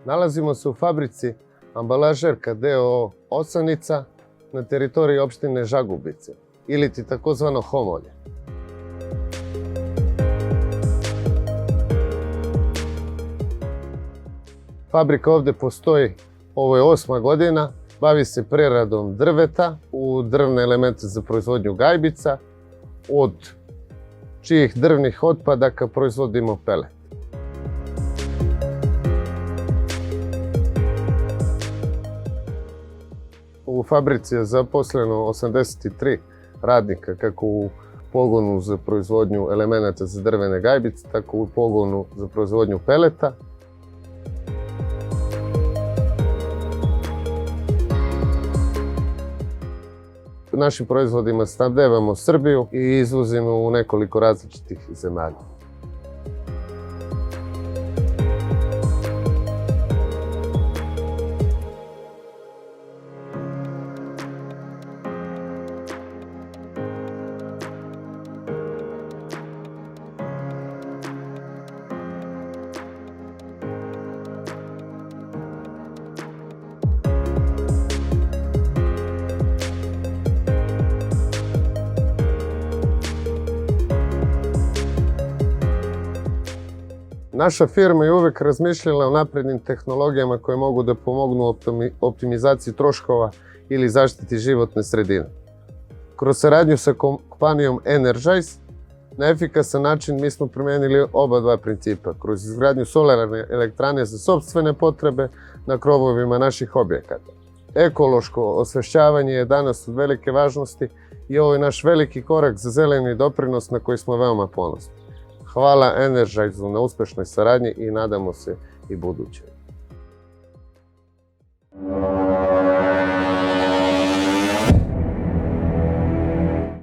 Nalazimo se u fabrici Ambalažerka d.o.o. Osanica na teritoriji opštine Žagubice ili ti takozvano Homolje. Fabrika ovde postoji, ovo je 8. godina, bavi se preradom drveta u drvne elemente za proizvodnju gajbica, od čijih drvnih otpadaka proizvodimo pelet. U fabrici je zaposleno 83 radnika, kako u pogonu za proizvodnju elemenata za drvene gajbice, tako u pogonu za proizvodnju peleta. Našim proizvodima snabdevamo Srbiju i izvozimo u nekoliko različitih zemalja. Naša firma je uvek razmišljala o naprednim tehnologijama koje mogu da pomognu optimizaciji troškova ili zaštiti životne sredine. Kroz saradnju sa kompanijom Energize, na efikasan način mi smo primenili oba dva principa. Kroz izgradnju solarne elektrane za sopstvene potrebe na krovovima naših objekata. Ekološko osvešćavanje je danas od velike važnosti i ovo je naš veliki korak za zeleni doprinos na koji smo veoma ponosni. Hvala Energize-u na uspešnoj saradnji i nadamo se i budućoj.